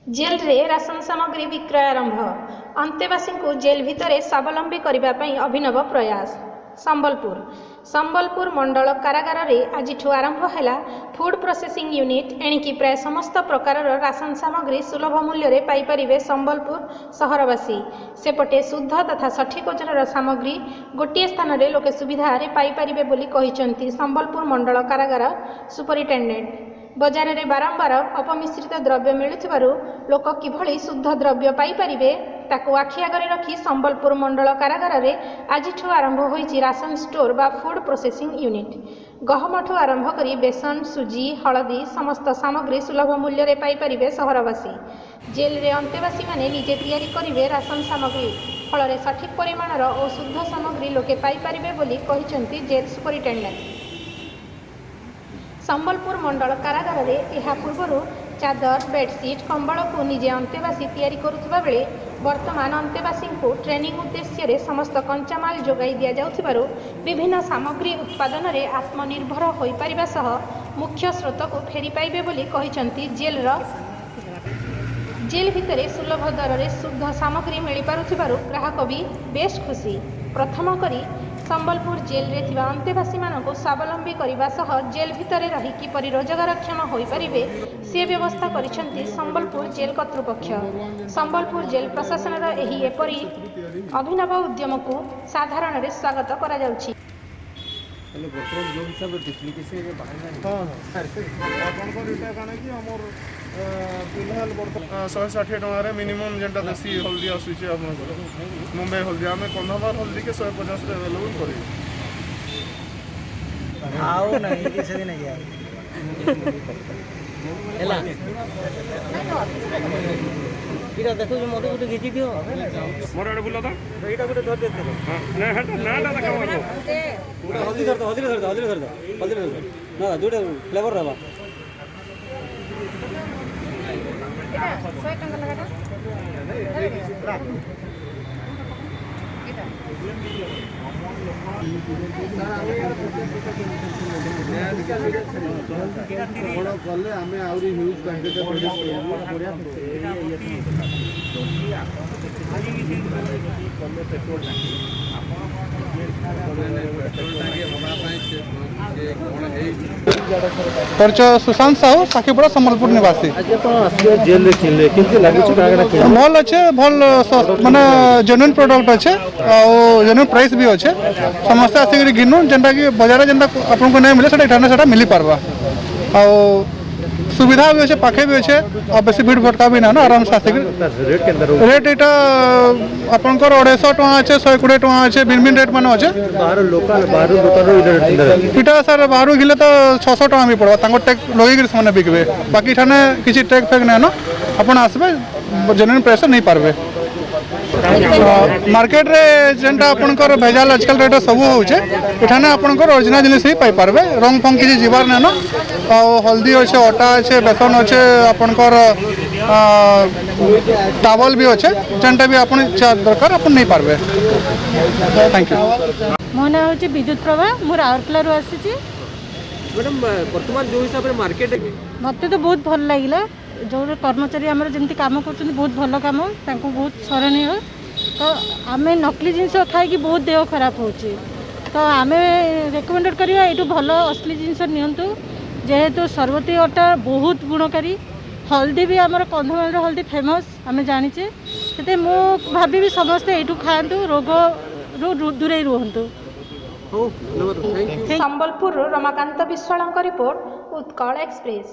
Jail रे ration सामग्री विक्रय आरंभ। अंतेवासी को जेल भितर स्वावलंबी करने अभिनव प्रयास। संबलपुर मंडल कारागार में आज आरंभ है फूड प्रोसेसिंग यूनिट। एणिकी प्राय समस्त प्रकार राशन सामग्री सुलभ मूल्य पाइपर संबलपुर सहरवासी। सेपटे शुद्ध तथा सठिक ओजन सामग्री गोटे स्थान में लोके सुविधा पाइपर बोली संबलपुर मंडल कारागार सुपरिटेडेंट। बजार में बारंबार अपमिश्रित द्रव्य मिलुथिबारु लोक किभली शुद्ध द्रव्य पाइपारिबे ताकू आखि आगरे रखी संबलपुर मंडल कारागार में आज आरंभ होईछि राशन स्टोर बा फूड प्रोसेसिंग यूनिट। गहमठू आरंभ करी बेसन सुजी हलदी समस्त सामग्री सुलभ मूल्य रे पाइपारिबे सहरवासी। जेल रे अंतेवासी माने निजे तैयारी करिवे राशन सामग्री फल सठिक परिमाणर और शुद्ध सामग्री लोके पाइपारिबे बोली कहिसंती जेल सुपरिटेडेंट। संबलपुर मंडल कारागार में यह पूर्व चादर बेडसीट कंबल को निजे अंतेवासी तैयारी करुवा बेले वर्तमान अंतेवासी को ट्रेनिंग उद्देश्य समस्त कंचामाल जोगाई दि जाउथिबारु विभिन्न सामग्री उत्पादन में आत्मनिर्भर हो पारिबा सह मुख्य स्रोत को फेरी पाइबे बोली कहिसंती। जेल भितर सुलभ दर में शुद्ध सामग्री मिल पारुथिबारु ग्राहक भी बेश खुशी। प्रथम करी संबलपुर जेल रे थिबा अंतेवासी मानक स्वावलंबी करने सह जेल भितर रही किपरि रोजगारक्षम हो पारिबे से व्यवस्था करिसेंती संबलपुर जेल कर्तृपक्ष। संबलपुर जेल प्रशासन एही एपरि अभिनव उद्यम को साधारण रे स्वागत करा जाउछि। शहे 60 टकर मिनिमम जेनटा देसी हल्दी आसूचे आप मुंबई हल्दी आम कंधमाल हल्दी के 150 अवेलेबल कर देखो मत गोटे घिची दियो मोर आड़े बुला एटा गोटे धर दे ना हटा नाटा देखा हल्दी धर ना जोटे फ्लेवर रहबा गले आम आहरी ह्यूज परिचय सुशांत साहू साखीपड़ा संबलपुर निवासी। जेल भल अच्छे भल माने जेन्युइन प्रोडक्ट अच्छे जेन्युइन प्राइस भी अच्छे समस्ते आसिक घिनु जेनटा कि बाजार जेनटा आपको नहीं मिले से मिल पार्बा आ सुविधा भी अच्छे पाखे भी अच्छे और बेस भीड़ भटका भी ना आराम से आसिक रेट यहाँ आपंकर 250 टଙ୍କା अच्छे 120 टଙ୍କା अच्छे भिन्न भिन्न रेट मान अच्छे इटा सर बाहर घिले तो 600 टଙ୍କା भी पड़ा टेक लगे से बिकबे बाकी ठाने किसी टेक फेक ना आप आसबे जेन्युइन प्राइस नहीं पार्बे। मार्केट रे जेनटा आपनकर भेजाल आजकल रेट सब होचे एठाने आपनकर ओरिजिनल जिनिस ही पाई पारबे रंग फंग किसी जीवार ना आ हल्दी अच्छे अटा अच्छे बेसन अच्छे आपनकर टावल भी अच्छे जेनटा भी आपन दरकार अपन नहीं पारबे। Thank you. मो ना होची विद्युत प्रभा मोर राउरकेला आसी मैडम वर्तमान जो हिसाब से मार्केट मत तो बहुत भल लगे जो कर्मचारी आम जमी कम कर बहुत भल कम बहुत सराहनीय तो आम नकली जिनस खाई बहुत देह खराब हो तो आम रेकमेंडेड करिया ये भल असली जिनस नियंतु जेहेतु सरबती अटा बहुत गुणकारी हल्दी भी आमर कंधमाल हल्दी फेमस आम जाचे से मु भावी समस्ते ये खातु रोग दूरे रुहतु। Sambalpur Ramakant Biswal report Utkal express.